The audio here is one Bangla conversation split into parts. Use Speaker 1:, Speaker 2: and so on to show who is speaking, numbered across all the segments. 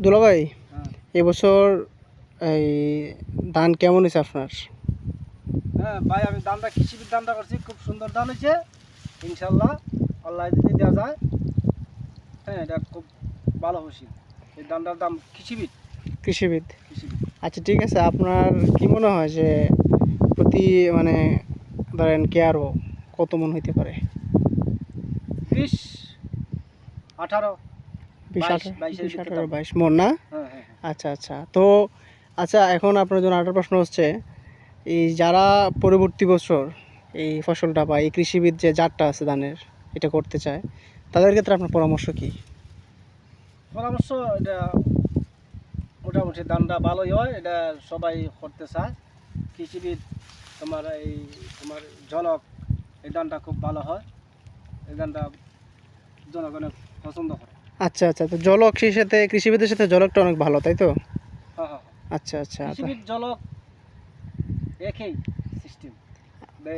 Speaker 1: দুলাভাই,
Speaker 2: হ্যাঁ
Speaker 1: এবছর এই ধান কেমন হয়েছে আপনার?
Speaker 2: হ্যাঁ ভাই, আমি দামটা কৃষিবিদ দামটা করছি, খুব সুন্দর দাম হয়েছে ইনশাল্লাহ। আল্লাহ যদি দেওয়া যায়, হ্যাঁ এটা খুব ভালো খুশি। এই দামটার দাম কৃষিবিদ
Speaker 1: কৃষিবিদ।
Speaker 2: কৃষিবিদ
Speaker 1: আচ্ছা ঠিক আছে, আপনার কি মনে হয় যে প্রতি মানে ধরেন কেয়ারও কত মন হইতে পারে?
Speaker 2: 20, 18,
Speaker 1: বিশ
Speaker 2: 22,
Speaker 1: আঠারো
Speaker 2: 22-এর
Speaker 1: বিশ
Speaker 2: ভিতরে
Speaker 1: আঠারো
Speaker 2: দাম।
Speaker 1: 22 মন না?
Speaker 2: হ্যাঁ হ্যাঁ হ্যাঁ।
Speaker 1: আচ্ছা আচ্ছা, তো আচ্ছা এখন আপনার জন্য আরেকটা প্রশ্ন হচ্ছে, এই যারা পরবর্তী বছর এই ফসলটা বা এই কৃষিবিদ যে জাতটা আছে ধানের এটা করতে চায়, তাদের ক্ষেত্রে আপনার পরামর্শ কি?
Speaker 2: পরামর্শ এটা মোটামুটি দামটা ভালোই হয়, এটা সবাই করতে চায়। কৃষিবিদ তোমার জনক, এই ধানটা খুব ভালো হয়, এই ধানটা জনগণে পছন্দ করে।
Speaker 1: আচ্ছা আচ্ছা, তো জলক সেই সাথে কৃষিবিদের সাথে জলকটা অনেক ভালো, তাই তো?
Speaker 2: হ্যাঁ হ্যাঁ।
Speaker 1: আচ্ছা আচ্ছা,
Speaker 2: কৃষিবিদ জলক একই সিস্টেম।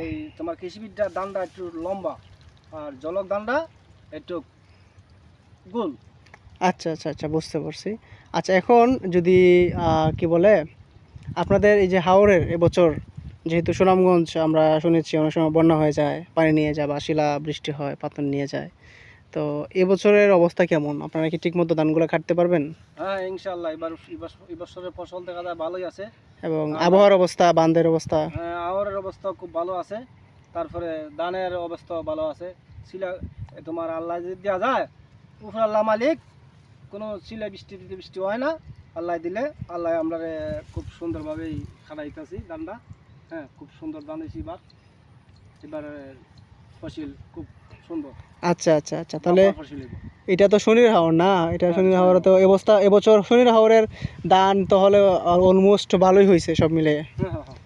Speaker 2: এই তোমার কৃষিবিদটার দানটা একটু লম্বা, আর জলক দানটা একটু গোল।
Speaker 1: আচ্ছা আচ্ছা আচ্ছা, বুঝতে পারছি। আচ্ছা এখন যদি কি বলে আপনাদের এই যে হাওরের এবছর, যেহেতু সুনামগঞ্জ আমরা শুনেছি অনেক সময় বন্যা হয়ে যায়, পানি নিয়ে যায় বা শিলা বৃষ্টি হয় পাথর নিয়ে যায়, তো এবছরের অবস্থা কেমন? আপনারা কি ঠিকমতো ধানগুলো কাটতে পারবেন?
Speaker 2: হ্যাঁ ইনশাল্লাহ, এই বছরের ফসল দেখা যায় ভালোই আছে।
Speaker 1: এবং
Speaker 2: আমরা
Speaker 1: আবহাওয়ার অবস্থা, বাঁধের অবস্থা?
Speaker 2: হ্যাঁ, আবহাওয়ার অবস্থা খুব ভালো আছে। তারপরে ধানের অবস্থাও ভালো আছে। শিলা তোমার আল্লাহ যদি দেওয়া যায়, উপর আল্লাহ মালিক, কোনো শিলা বৃষ্টি হয় না। আল্লাহ দিলে আল্লাহ আমরা খুব সুন্দরভাবেই খাটাইতেছি ধানটা। হ্যাঁ, খুব সুন্দর ধান হয়েছে এবার ফসল খুব সুন্দর,
Speaker 1: আচ্ছা আচ্ছা আচ্ছা, তাহলে
Speaker 2: বাম্পার ফসল এবার।
Speaker 1: এটা তো শনির হাওর না? এটা
Speaker 2: হ্যাঁ,
Speaker 1: শনির
Speaker 2: শনির
Speaker 1: হাওরে
Speaker 2: হাওর।
Speaker 1: তো এবছর শনির হাওরের ধান তাহলে অলমোস্ট ভালোই হয়েছে সব মিলে।
Speaker 2: হ্যাঁ হ্যাঁ হ্যাঁ।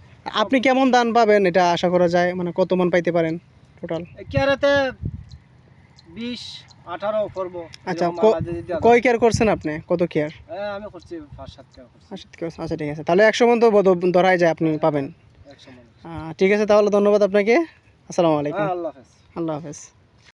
Speaker 1: আপনি কেমন ধান পাবেন এটা আশা করা যায়, মানে কত মন পাইতে পারেন টোটাল?
Speaker 2: ক্যারেতে 20, 18 পড়বো,
Speaker 1: আচ্ছা,
Speaker 2: এরকম আল্লাহ যদি দেওয়া যায়।
Speaker 1: কয় কেয়ার করছেন আপনি? কত কেয়ার?
Speaker 2: হ্যাঁ, আমি করছি 5-7 টাকা করছি।
Speaker 1: আচ্ছা ঠিক আছে, তাহলে 100 মন তো ধরাই যায় আপনি পাবেন।
Speaker 2: 100 মানুষ।
Speaker 1: ঠিক আছে, তাহলে ধন্যবাদ আপনাকে। আসসালামু আলাইকুম।
Speaker 2: হ্যাঁ, আল্লাহ হাফেজ।
Speaker 1: আল্লাহ হাফেজ।